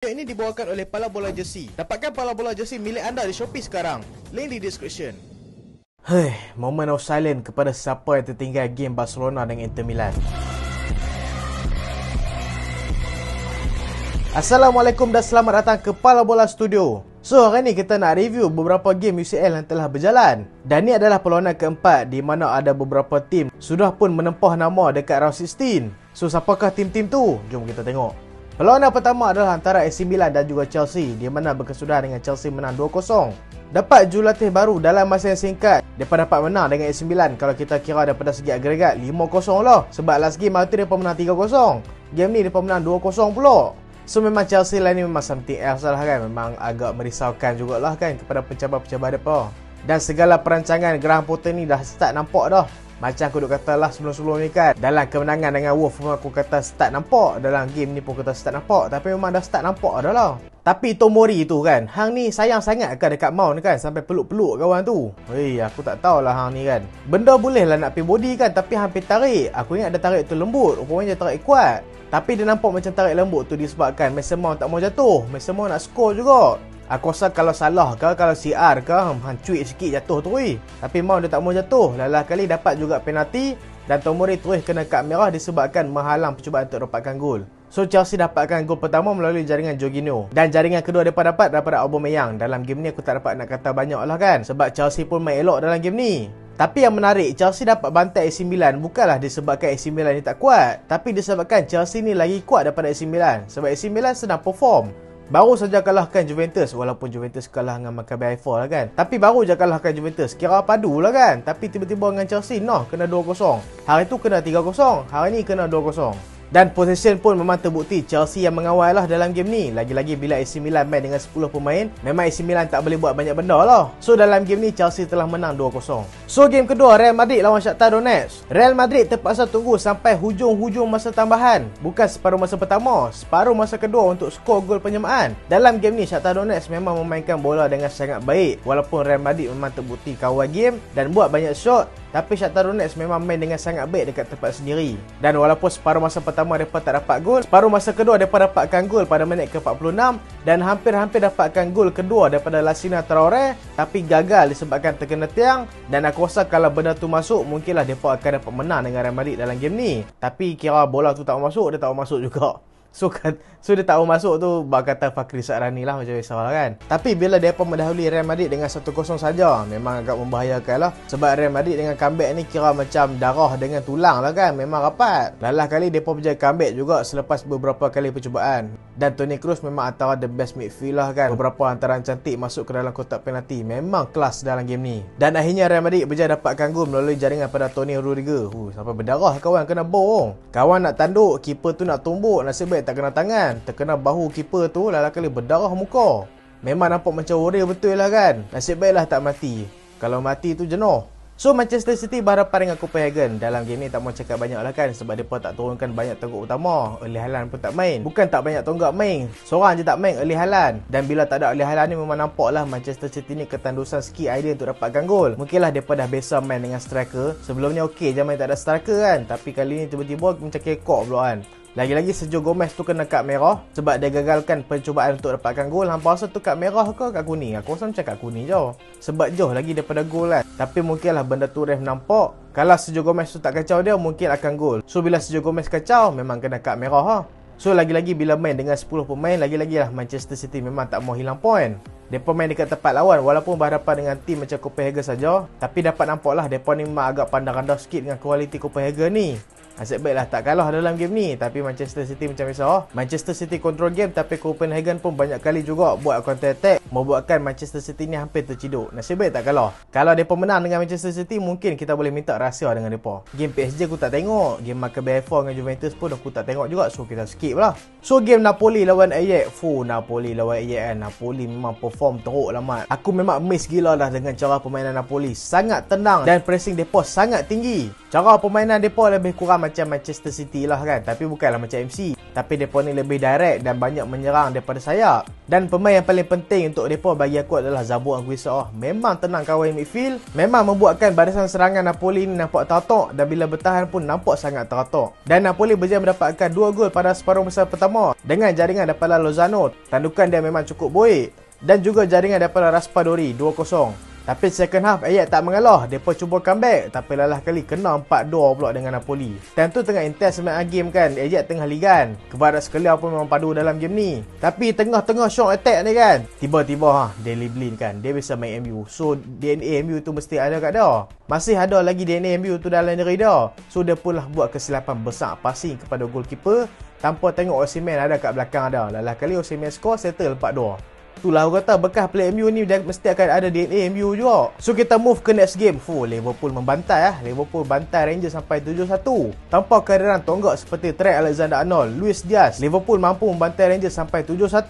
Video ini dibawakan oleh Pala Bola Jersey. Dapatkan Pala Bola Jersey milik anda di Shopee sekarang. Link di description. Moment of silence kepada siapa yang tertinggal game Barcelona dengan Inter Milan. Assalamualaikum dan selamat datang ke Pala Bola Studio. So, hari ni kita nak review beberapa game UCL yang telah berjalan. Dan ni adalah perlawanan keempat di mana ada beberapa tim sudah pun menempah nama dekat round 16. So, siapakah tim-tim tu? Jom kita tengok. Perlawanan pertama adalah antara AC Milan dan juga Chelsea, di mana berkesudahan dengan Chelsea menang 2-0. Dapat jurulatih baru dalam masa yang singkat. Mereka dapat menang dengan AC Milan kalau kita kira daripada segi agregat 5-0 lah. Sebab last game waktu mereka menang 3-0. Game ni mereka menang 2-0 pula. So memang Chelsea lah ni memang something else lah kan. Memang agak merisaukan jugalah kan kepada pencabar-pencabar mereka. Dan segala perancangan Graham Potter ni dah start nampak dah. Macam aku duk kata lah sebelum-sebelum ni kan, dalam kemenangan dengan Wolf memang aku kata start nampak. Dalam game ni pun kata start nampak. Tapi memang dah start nampak dah lah. Tapi Tomori tu kan, hang ni sayang sangat kan dekat Mount kan, sampai peluk-peluk kawan tu. Aku tak tahulah hang ni kan. Benda boleh lah nak pergi body kan, tapi hampir tarik. Aku ingat dia tarik tu lembut, rupanya dia tarik kuat. Tapi dia nampak macam tarik lembut tu disebabkan Mason Mount tak mau jatuh. Mason Mount nak score juga. Aku rasa kalau salah ke, kalau CR ke, hang cuit sikit jatuh tu. Tapi Mount dia tak mau jatuh. Lalah kali dapat juga penalti. Dan Tomori terus kena kad merah disebabkan menghalang percubaan untuk dapatkan gol. So Chelsea dapatkan gol pertama melalui jaringan Jorginho. Dan jaringan kedua mereka dapat daripada Aubameyang. Dalam game ni aku tak dapat nak kata banyak lah kan. Sebab Chelsea pun main elok dalam game ni. Tapi yang menarik, Chelsea dapat bantai AC Milan bukanlah disebabkan AC Milan ni tak kuat. Tapi disebabkan Chelsea ni lagi kuat daripada AC Milan. Sebab AC Milan sedang perform. Baru saja kalahkan Juventus. Walaupun Juventus kalah dengan Maccabi Haifa lah kan. Tapi baru je kalahkan Juventus. Kira padu lah kan. Tapi tiba-tiba dengan Chelsea, kena 2-0. Hari tu kena 3-0. Hari ni kena 2-0. Dan possession pun memang terbukti Chelsea yang mengawal lah dalam game ni. Lagi-lagi bila AC Milan main dengan 10 pemain, memang AC Milan tak boleh buat banyak benda lah. So dalam game ni Chelsea telah menang 2-0. So game kedua Real Madrid lawan Shakhtar Donetsk. Real Madrid terpaksa tunggu sampai hujung-hujung masa tambahan. Bukan separuh masa pertama, separuh masa kedua untuk skor gol penyamaan. Dalam game ni Shakhtar Donetsk memang memainkan bola dengan sangat baik. Walaupun Real Madrid memang terbukti kawal game dan buat banyak shot, tapi Shakhtar Donetsk memang main dengan sangat baik dekat tempat sendiri. Dan walaupun separuh masa pertama mereka tak dapat gol, separuh masa kedua mereka dapatkan gol pada minit ke-46 dan hampir-hampir dapatkan gol kedua daripada Lassina Traoré, tapi gagal disebabkan terkena tiang. Dan aku rasa kalau benda tu masuk, mungkinlah mereka akan dapat menang dengan Real Madrid dalam game ni. Tapi kira bola tu tak masuk, dia tak masuk juga. So dia tak mau masuk tu, bak kata Fakri Sa'rani lah macam biasa lah kan. Tapi bila mereka mendahului Real Madrid dengan 1-0 saja, memang agak membahayakan lah. Sebab Real Madrid dengan comeback ni kira macam darah dengan tulang lah kan. Memang rapat. Lalah kali mereka berjaya comeback juga selepas beberapa kali percubaan. Dan Toni Kroos memang antara the best midfield lah kan. Beberapa hantaran cantik masuk ke dalam kotak penalti. Memang kelas dalam game ni. Dan akhirnya Real Madrid berjaya dapatkan gol melalui jaringan pada Toni Rudiger. Sampai berdarah kawan, kena borong. Kawan nak tanduk, keeper tu nak tumbuk, nasib baik tak kena tangan. Terkena bahu keeper tu, lalu kali berdarah muka. Memang nampak macam warrior betul lah kan. Nasib baiklah tak mati. Kalau mati tu jenuh. So Manchester City berhadapan dengan Copenhagen. Dalam game ni tak mau cakap banyak lah kan. Sebab mereka tak turunkan banyak tonggak utama. Erling Haaland pun tak main. Bukan tak banyak tonggak main, seorang je tak main, Erling Haaland. Dan bila tak ada Erling Haaland ni memang nampak lah Manchester City ni ketandusan sikit idea untuk dapatkan gol. Mungkinlah mereka dah biasa main dengan striker. Sebelumnya okey je main tak ada striker kan. Tapi kali ni tiba-tiba macam kekok pula kan. Lagi-lagi Sergio Gomez tu kena kad merah sebab dia gagalkan percubaan untuk dapatkan gol. Hampa rasa tu kad merah ke kad kuning? Aku rasa macam kad kuning je. Sebab jauh lagi daripada gol kan. Tapi mungkinlah benda tu ref nampak. Kalau Sergio Gomez tu tak kacau dia, mungkin akan gol. So bila Sergio Gomez kacau, memang kena kad merah ha. So lagi-lagi bila main dengan 10 pemain, lagi-lagi lah Manchester City memang tak mau hilang poin. Mereka main dekat tempat lawan walaupun berhadapan dengan tim macam Copenhagen saja. Tapi dapat nampak lah mereka ni memang agak pandang rendah sikit dengan kualiti Copenhagen ni. Nasib baiklah tak kalah dalam game ni. Tapi Manchester City macam biasa. Manchester City control game, tapi Copenhagen pun banyak kali juga buat counter attack, membuatkan Manchester City ni hampir terciduk. Nasib baik tak kalah. Kalau mereka menang dengan Manchester City, mungkin kita boleh minta rahsia dengan mereka. Game PSG aku tak tengok. Game Maccabi Haifa dengan Juventus pun aku tak tengok juga. So kita skip lah. So game Napoli lawan Ajax. Napoli lawan Ajax kan. Napoli memang perform teruk lah mat. Aku memang miss gila lah dengan cara permainan Napoli. Sangat tenang dan pressing mereka sangat tinggi. Cara permainan mereka lebih kurang macam Manchester City lah kan, tapi bukanlah macam MC. Tapi mereka ni lebih direct dan banyak menyerang daripada sayap. Dan pemain yang paling penting untuk mereka bagi aku adalah Zabur Anguissa. Memang tenang kawal midfield, memang membuatkan barisan serangan Napoli ni nampak teratur, dan bila bertahan pun nampak sangat teratur. Dan Napoli berjaya mendapatkan 2 gol pada separuh masa pertama dengan jaringan daripada Lozano. Tandukan dia memang cukup baik, dan juga jaringan daripada Raspadori 2-0. Tapi second half Ajax tak mengalah. Mereka cuba comeback, tapi lalah kali kena 4-2 pula dengan Napoli. Tentu tengah intense main game kan, Ajax tengah ligan. Kebarat sekalian pun memang padu dalam game ni. Tapi tengah-tengah short attack ni kan, tiba-tiba Daley Blind kan, dia bisa main MU. So DNA MU tu mesti ada kat dia. Masih ada lagi DNA MU tu dalam diri dia. So dia pun lah buat kesilapan besar passing kepada goalkeeper tanpa tengok Osimhen ada kat belakang dia. Lalah kali Osimhen score, settle 4-2. Itulah aku kata bekas player MU ni dia mesti akan ada DNA MU juga. So kita move ke next game. Liverpool membantai Liverpool bantai Rangers sampai 7-1. Tanpa kehadiran tonggak seperti Trent Alexander-Arnold, Luis Diaz, Liverpool mampu membantai Rangers sampai 7-1.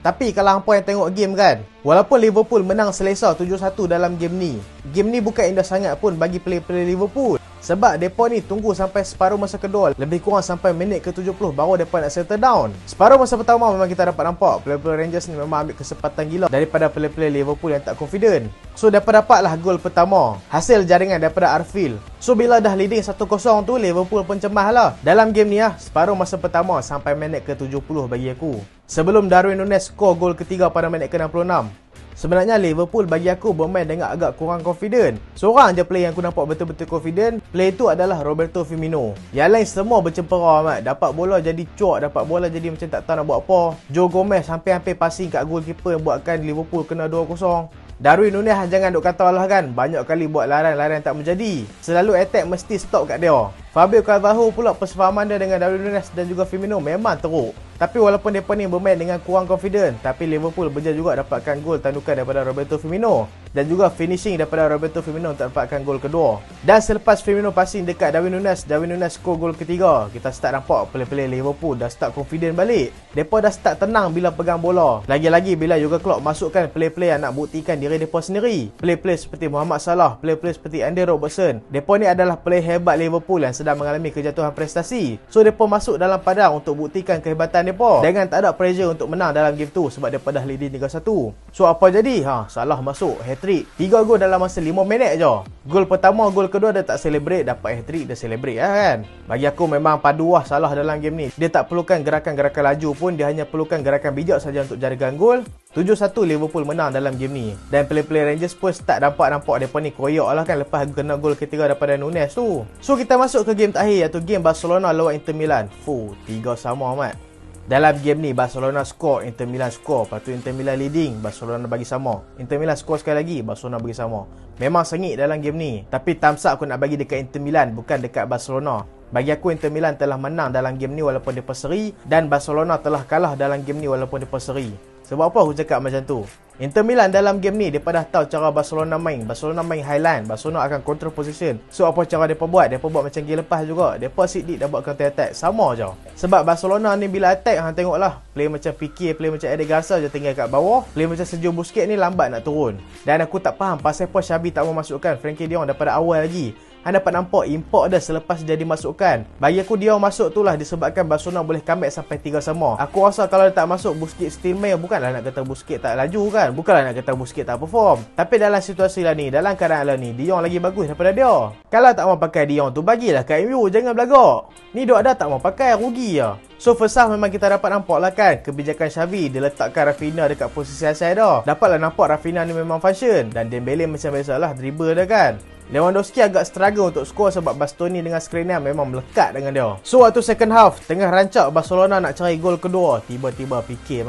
Tapi kalau hampa yang tengok game kan, walaupun Liverpool menang selesa 7-1 dalam game ni bukan indah sangat pun bagi player-player Liverpool. Sebab mereka ni tunggu sampai separuh masa kedua, lebih kurang sampai minit ke-70 baru mereka nak settle down. Separuh masa pertama memang kita dapat nampak player-player Rangers ni memang ambil kesempatan gila daripada player-player Liverpool yang tak confident. So dapatlah gol pertama, hasil jaringan daripada Arfield. So bila dah leading 1-0 tu, Liverpool pun cemas lah dalam game ni separuh masa pertama sampai minit ke-70 bagi aku. Sebelum Darwin Núñez skor gol ketiga pada minit ke-66. Sebenarnya Liverpool bagi aku bermain dengan agak kurang confident. Seorang je player yang aku nampak betul-betul confident, player tu adalah Roberto Firmino. Yang lain semua bercempera amat. Dapat bola jadi cuak, dapat bola jadi macam tak tahu nak buat apa. Joe Gomez hampir-hampir passing kat goalkeeper buatkan Liverpool kena 2-0. Darwin Núñez jangan duk kata lah kan, banyak kali buat larian tak menjadi. Selalu attack mesti stop kat dia. Fabio Carvalho pula persefahaman dia dengan Darwin Núñez dan juga Firmino memang teruk. Tapi walaupun mereka ni bermain dengan kurang confident, tapi Liverpool berjaya juga dapatkan gol tandukan daripada Roberto Firmino. Dan juga finishing daripada Roberto Firmino untuk dapatkan gol kedua. Dan selepas Firmino passing dekat Darwin Núñez skor gol ketiga. Kita start nampak player-player Liverpool dah start confident balik. Mereka dah start tenang bila pegang bola. Lagi-lagi bila juga Klopp masukkan player-player yang nak buktikan diri mereka sendiri. Player-player seperti Muhammad Salah, player-player seperti Andy Robertson. Mereka ni adalah player hebat Liverpool yang sedang mengalami kejatuhan prestasi. So mereka masuk dalam padang untuk buktikan kehebatan mereka dengan tak ada pressure untuk menang dalam game tu sebab mereka dah leading 3-1. So apa jadi? Salah masuk hat-trick. 3 gol dalam masa 5 minit je. Gol pertama, gol kedua dia tak celebrate, dapat hat-trick dia celebrate kan. Bagi aku memang padu Salah dalam game ni. Dia tak perlukan gerakan-gerakan laju pun, dia hanya perlukan gerakan bijak saja untuk jadikan gol. 7-1 Liverpool menang dalam game ni. Dan player-player Rangers pun start nampak mereka ni koyok lah kan lepas kena gol ketiga daripada Núñez tu. So kita masuk ke game terakhir iaitu game Barcelona lawan Inter Milan. 3 sama amat. Dalam game ni Barcelona skor, Inter Milan skor. Lepas tu Inter Milan leading, Barcelona bagi sama. Inter Milan skor sekali lagi, Barcelona bagi sama. Memang sengit dalam game ni. Tapi thumbs up aku nak bagi dekat Inter Milan, bukan dekat Barcelona. Bagi aku Inter Milan telah menang dalam game ni walaupun dia seri, dan Barcelona telah kalah dalam game ni walaupun dia seri. Sebab apa aku cakap macam tu? Inter Milan dalam game ni mereka dah tahu cara Barcelona main. Barcelona main highline, Barcelona akan control position. So apa cara mereka buat? Mereka buat macam game lepas juga. Mereka sidik dah buat counter attack. Sama je. Sebab Barcelona ni bila attack, hang tengoklah, player macam Piqué, player macam Eder Garcia je tinggal kat bawah. Player macam Sergio Busquets ni lambat nak turun. Dan aku tak faham pasal apa Xavi tak mau masukkan Frenkie de Jong daripada awal lagi. Anda dapat nampak import dah selepas dia dimasukkan. Bagi aku dia masuk tu lah disebabkan Barcelona boleh comeback sampai 3 sama. Aku rasa kalau dia tak masuk, Busquets still main. Bukanlah nak kata Busquets tak laju kan, bukanlah nak kata Busquets tak perform. Tapi dalam situasi lah ni, dalam keadaan lah ni, De Jong lagi bagus daripada dia. Kalau tak mau pakai De Jong tu, bagilah kat MU, jangan belagak. Ni duk ada tak mau pakai, rugi je. So first half memang kita dapat nampak lah kan kebijakan Xavi. Dia letakkan Rafinha dekat posisi asal dah. Dapatlah nampak Rafinha ni memang function. Dan Dembele macam biasalah dribble dah kan. Lewandowski agak struggle untuk skor sebab Bastoni dengan Skriniar memang melekat dengan dia. So waktu second half, tengah rancak Barcelona nak cari gol kedua, tiba-tiba Piqué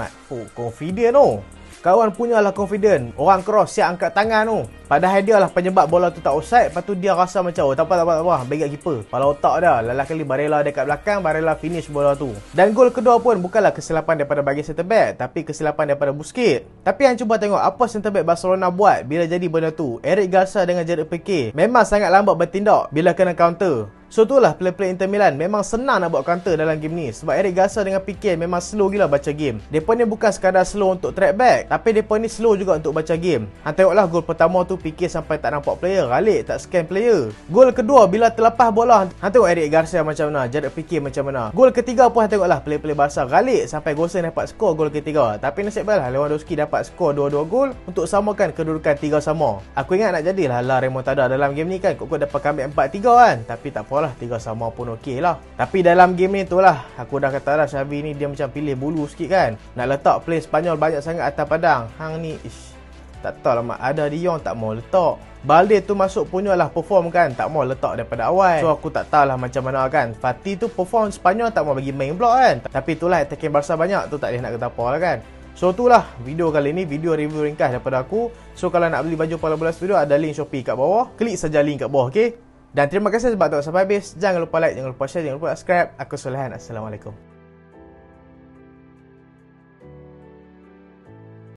confident tu. Kawan punyalah confident. Orang cross siap angkat tangan tu. Padahal dia lah penyebab bola tu tak offside. Lepas tu dia rasa macam tak apa. Bagi kat keeper. Kepala otak dah. Lalah kali Barella dekat belakang, Barella finish bola tu. Dan gol kedua pun bukanlah kesilapan daripada bagi centre back, tapi kesilapan daripada Busquets. Tapi yang cuba tengok apa centre back Barcelona buat bila jadi benda tu. Eric Garcia dengan Gerard Piqué memang sangat lambat bertindak bila kena counter. So itulah player-player Inter Milan memang senang nak buat counter dalam game ni. Sebab Eric Garcia dengan Piqué memang slow gila baca game. Mereka ni bukan sekadar slow untuk track back, tapi mereka ni slow juga untuk baca game. Hang tengoklah gol pertama tu fikir sampai tak nampak player, Galik tak scan player. Gol kedua bila terlepas bola, hang tengok Eric Garcia macam mana, Jared Pique macam mana. Gol ketiga pun hang tengoklah player-player Barca, Galik sampai Gosen dapat skor gol ketiga. Tapi nasib baiklah Lewandowski dapat skor 2-2 gol untuk samakan kedudukan 3 sama. Aku ingat nak jadilah La Remontada dalam game ni kan, kok dapat comeback 4-3 kan. Tapi tak apalah, 3 sama pun okey lah. Tapi dalam game ni tu lah, aku dah kata dah, Xavi ni dia macam pilih bulu sikit kan. Nak letak play Spanyol banyak sangat atas padang. Hang ni tak tahu lah, ada Dion tak mau letak. Balde tu masuk punya lah perform kan, tak mau letak daripada awal. So aku tak tahu lah macam mana kan. Fati tu perform Spanyol tak mau bagi main block kan. Tapi itulah attacking Barca banyak tu, tak boleh nak kata apa lah kan. So itulah video kali ni, video review ringkas daripada aku. So kalau nak beli baju Pala Bola Studio, ada link Shopee kat bawah. Klik saja link kat bawah, okey? Dan terima kasih sebab tengok sampai habis. Jangan lupa like, jangan lupa share, jangan lupa subscribe. Aku Solehan. Assalamualaikum.